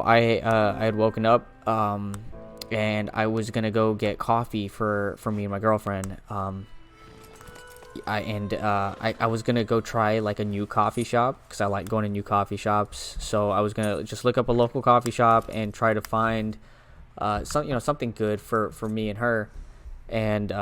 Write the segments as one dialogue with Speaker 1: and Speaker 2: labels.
Speaker 1: I had woken up and I was gonna go get coffee for me and my girlfriend. I was gonna go try like a new coffee shop because I like going to new coffee shops. So I was gonna just look up a local coffee shop and try to find something good for me and her. And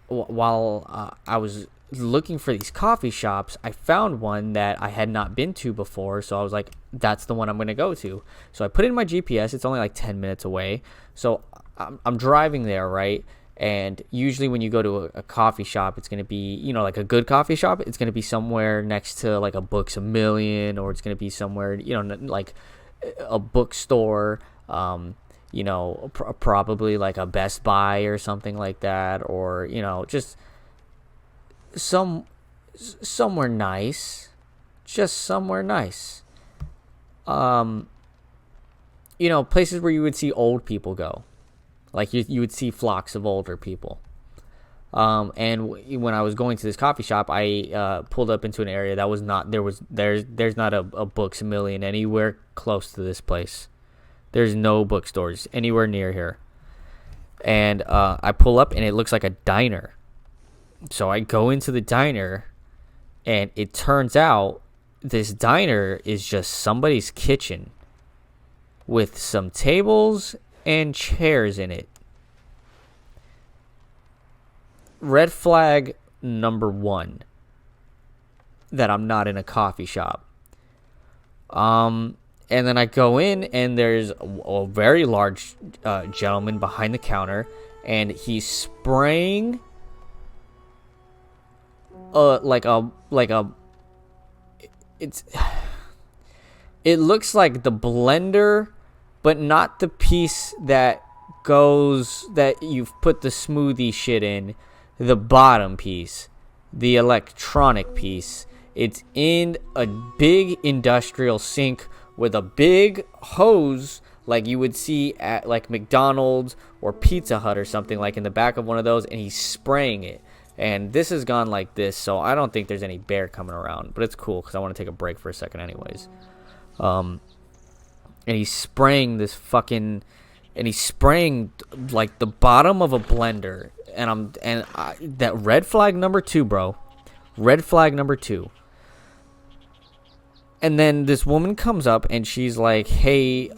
Speaker 1: while I was looking for these coffee shops, I found one that I had not been to before. So I was like, that's the one I'm going to go to. So I put in my GPS. It's only like 10 minutes away. So I'm driving there, right? And usually when you go to a coffee shop, it's going to be, like a good coffee shop. It's going to be somewhere next to like a Books A Million, or it's going to be somewhere, like a bookstore, probably like a Best Buy or something like that, or, just somewhere nice, just somewhere nice. Places where you would see old people go, like you would see flocks of older people. When I was going to this coffee shop, I pulled up into an area that was not there's not a Books A Million anywhere close to this place. There's no bookstores anywhere near here. And I pull up and it looks like a diner. So I go into the diner, and it turns out this diner is just somebody's kitchen with some tables and chairs in it. Red flag number one, that I'm not in a coffee shop. And then I go in, and there's a very large gentleman behind the counter, and he's spraying it looks like the blender, but not the piece that you've put the smoothie shit in, the bottom piece, the electronic piece. It's in a big industrial sink with a big hose, like you would see at like McDonald's or Pizza Hut or something, like in the back of one of those, and he's spraying it. And this has gone like this, so I don't think there's any bear coming around. But it's cool because I want to take a break for a second anyways. And he's spraying like the bottom of a blender. That red flag number 2, bro. Red flag number 2. And then this woman comes up and she's like, hey, you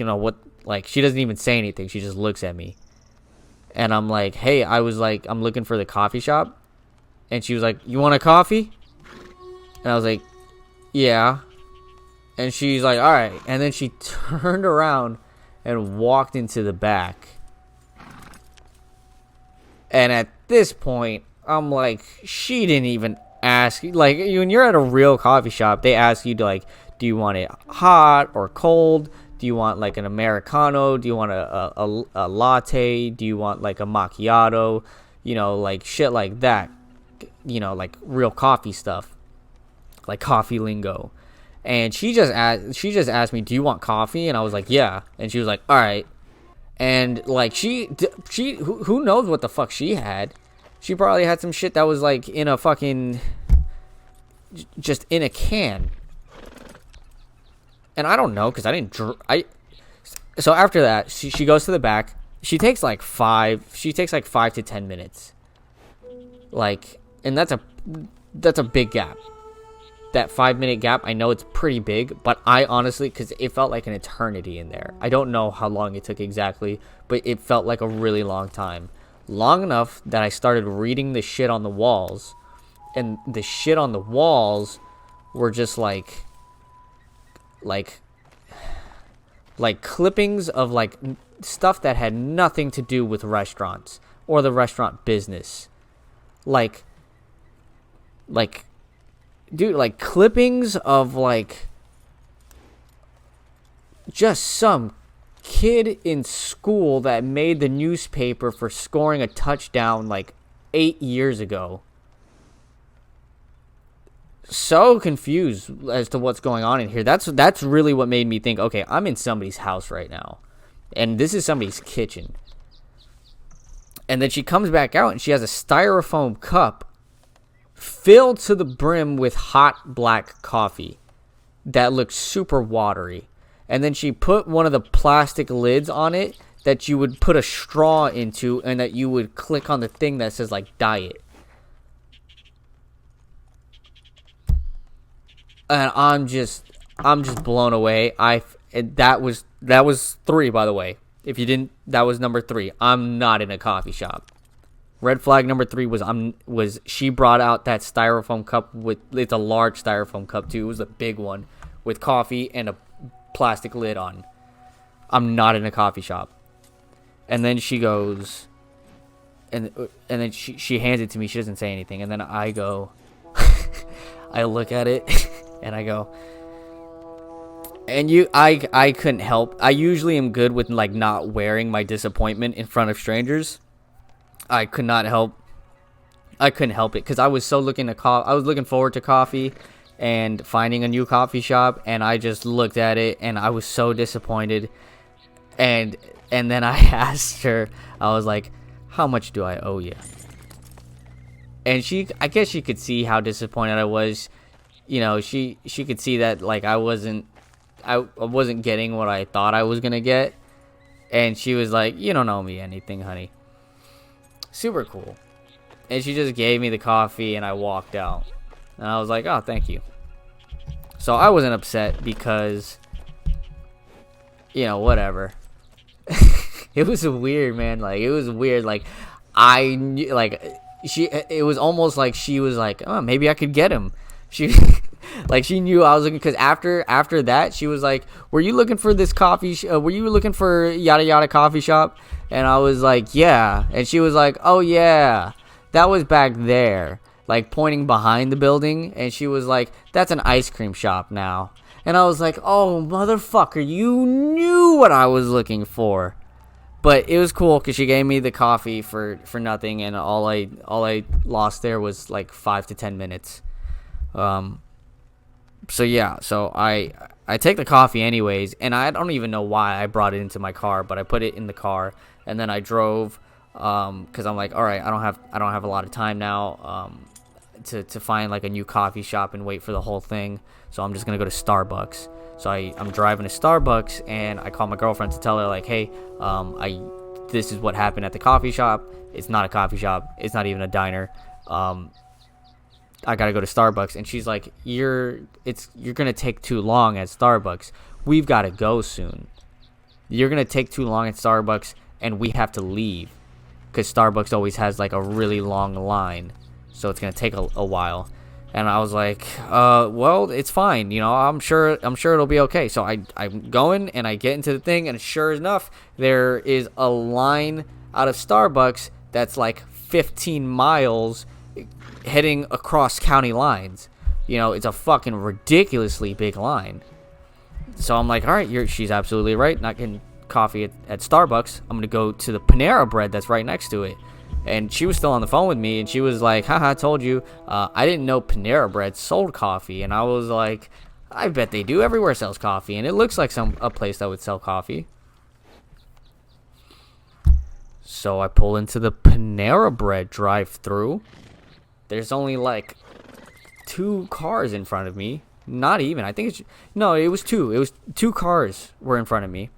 Speaker 1: know what? Like, she doesn't even say anything. She just looks at me. And I'm like, hey, I'm looking for the coffee shop. And she was like, you want a coffee? And I was like, yeah. And she's like, all right. And then she turned around and walked into the back. And at this point, I'm like, she didn't even ask. Like, when you're at a real coffee shop, they ask you to, like, do you want it hot or cold? Do you want like an Americano? Do you want a latte? Do you want like a macchiato? Like shit like that. Like real coffee stuff, like coffee lingo. And she just asked me, do you want coffee? And I was like, yeah. And she was like, all right. And like who knows what the fuck she had? She probably had some shit that was like in a fucking, just in a can. And I don't know, because so after that, she goes to the back. She takes like 5 to 10 minutes. Like, and that's a big gap. That 5-minute gap, I know it's pretty big, but I honestly, because it felt like an eternity in there. I don't know how long it took exactly, but it felt like a really long time. Long enough that I started reading the shit on the walls. And the shit on the walls were just like clippings of like stuff that had nothing to do with restaurants or the restaurant business. Like dude, like clippings of like just some kid in school that made the newspaper for scoring a touchdown like 8 years ago. So confused as to what's going on in here. That's really what made me think, okay, I'm in somebody's house right now, and this is somebody's kitchen. And then she comes back out and she has a styrofoam cup filled to the brim with hot black coffee. that looked super watery. And then she put one of the plastic lids on it that you would put a straw into, and that you would click on the thing that says like diet. And I'm just blown away. That was 3, by the way. If you didn't, that was number 3. I'm not in a coffee shop. Red flag number 3 was she brought out that styrofoam cup it's a large styrofoam cup too. It was a big one with coffee and a plastic lid on. I'm not in a coffee shop. And then she goes, and then she hands it to me. She doesn't say anything. And then I go, I look at it, and I go, and I couldn't help. I usually am good with like not wearing my disappointment in front of strangers. I couldn't help it because I was so I was looking forward to coffee and finding a new coffee shop, and I just looked at it and I was so disappointed. And then I asked her, I was like, how much do I owe you? And I guess she could see how disappointed I was. You know, she could see that like I wasn't getting what I thought I was gonna get. And she was like, you don't owe me anything, honey. Super cool. And she just gave me the coffee and I walked out. And I was like, oh, thank you. So I wasn't upset because, you know, whatever. It was weird, man. Like, it was weird. Like, I knew, like, it was almost like she was like, oh, maybe I could get him. She, like, she knew I was looking, because after that, she was like, were you looking for this were you looking for yada yada coffee shop? And I was like, yeah. And she was like, oh, yeah, that was back there, like, pointing behind the building. And she was like, that's an ice cream shop now. And I was like, oh, motherfucker, you knew what I was looking for. But it was cool because she gave me the coffee for nothing, and all I lost there was like 5 to 10 minutes. So yeah, so I take the coffee anyways, and I don't even know why I brought it into my car, but I put it in the car, and then I drove because I'm like, all right, I don't have a lot of time now to find like a new coffee shop and wait for the whole thing. So I'm just gonna go to Starbucks. So I'm driving to Starbucks, and I call my girlfriend to tell her, like, hey, this is what happened at the coffee shop. It's not a coffee shop. It's not even a diner. I gotta go to Starbucks. And she's like, you're gonna take too long at Starbucks. We've gotta go soon. You're gonna take too long at Starbucks, and we have to leave, because Starbucks always has like a really long line, so it's gonna take a while. And I was like, well, it's fine. You know, I'm sure it'll be okay. So I'm going, and I get into the thing, and sure enough, there is a line out of Starbucks that's like 15 miles heading across county lines. You know, it's a fucking ridiculously big line. So I'm like, all right, she's absolutely right. Not getting coffee at Starbucks. I'm going to go to the Panera Bread that's right next to it. And she was still on the phone with me, and she was like, haha, I told you, I didn't know Panera Bread sold coffee. And I was like, I bet they do. Everywhere sells coffee, and it looks like a place that would sell coffee. So I pull into the Panera Bread drive-thru. There's only like 2 cars in front of me. Not even. I think it was 2. It was 2 cars were in front of me.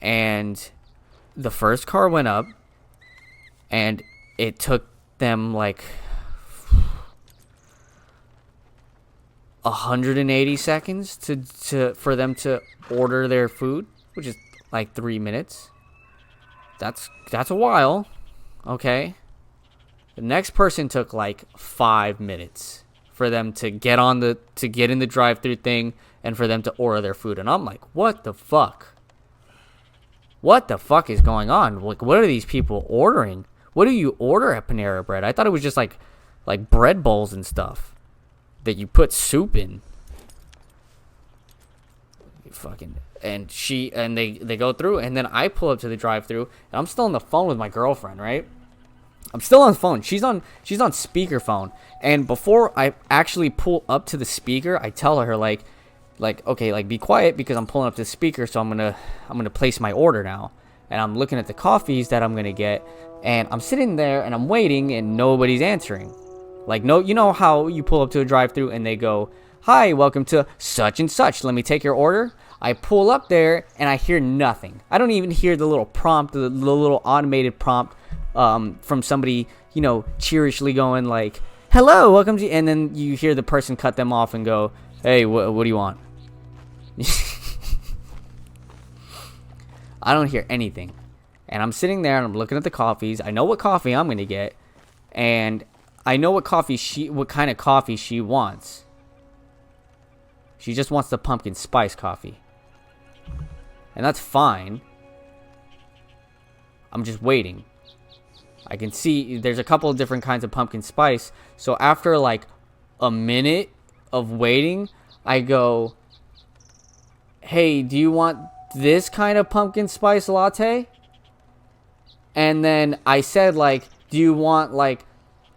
Speaker 1: And the first car went up, and it took them like 180 seconds for them to order their food, which is like 3 minutes. That's a while. Okay. The next person took like 5 minutes for them to get in the drive-thru thing, and for them to order their food. And I'm like, what the fuck? What the fuck is going on? Like, what are these people ordering? What do you order at Panera Bread? I thought it was just like bread bowls and stuff that you put soup in. And they go through, and then I pull up to the drive-thru, and I'm still on the phone with my girlfriend, right? I'm still on the phone. She's on speakerphone. And before I actually pull up to the speaker, I tell her like okay, like, be quiet, because I'm pulling up to the speaker, so I'm gonna place my order now. And I'm looking at the coffees that I'm gonna get, and I'm sitting there and I'm waiting, and nobody's answering. Like, no, you know how you pull up to a drive-thru and they go, hi, welcome to such and such. Let me take your order. I pull up there and I hear nothing. I don't even hear the little prompt, the little automated prompt from somebody, cheerishly going like, hello, welcome to, and then you hear the person cut them off and go, hey, what do you want? I don't hear anything. And I'm sitting there and I'm looking at the coffees. I know what coffee I'm going to get. And I know what kind of coffee she wants. She just wants the pumpkin spice coffee. And that's fine. I'm just waiting. I can see there's a couple of different kinds of pumpkin spice. So after like a minute of waiting, I go, hey, do you want this kind of pumpkin spice latte? And then I said, like, do you want like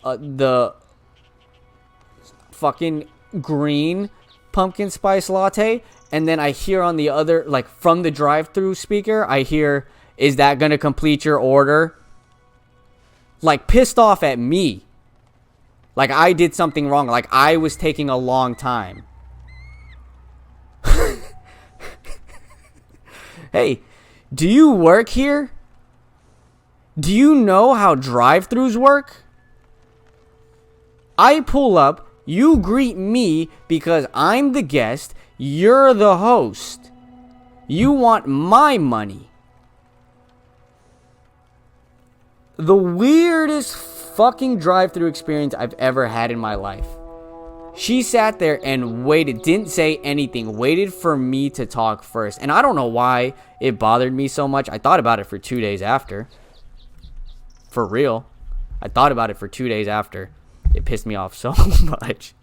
Speaker 1: the fucking green pumpkin spice latte? And then I hear on the other, like from the drive-thru speaker, I hear, is that going to complete your order? Like pissed off at me. Like I did something wrong. Like I was taking a long time. Hey, do you work here? Do you know how drive-thrus work? I pull up, you greet me because I'm the guest, you're the host. You want my money. The weirdest fucking drive-thru experience I've ever had in my life. She sat there and waited, didn't say anything, waited for me to talk first. And I don't know why it bothered me so much. I thought about it for 2 days after. For real. I thought about it for 2 days after. It pissed me off so much.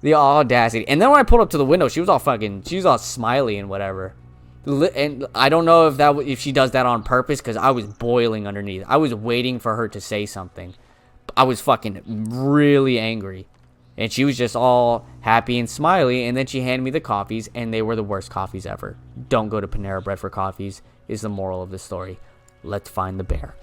Speaker 1: The audacity. And then when I pulled up to the window, she was all smiley and whatever. And I don't know if she does that on purpose, because I was boiling underneath. I was waiting for her to say something. I was fucking really angry. And she was just all happy and smiley. And then she handed me the coffees, and they were the worst coffees ever. Don't go to Panera Bread for coffees is the moral of the story. Let's find the bear.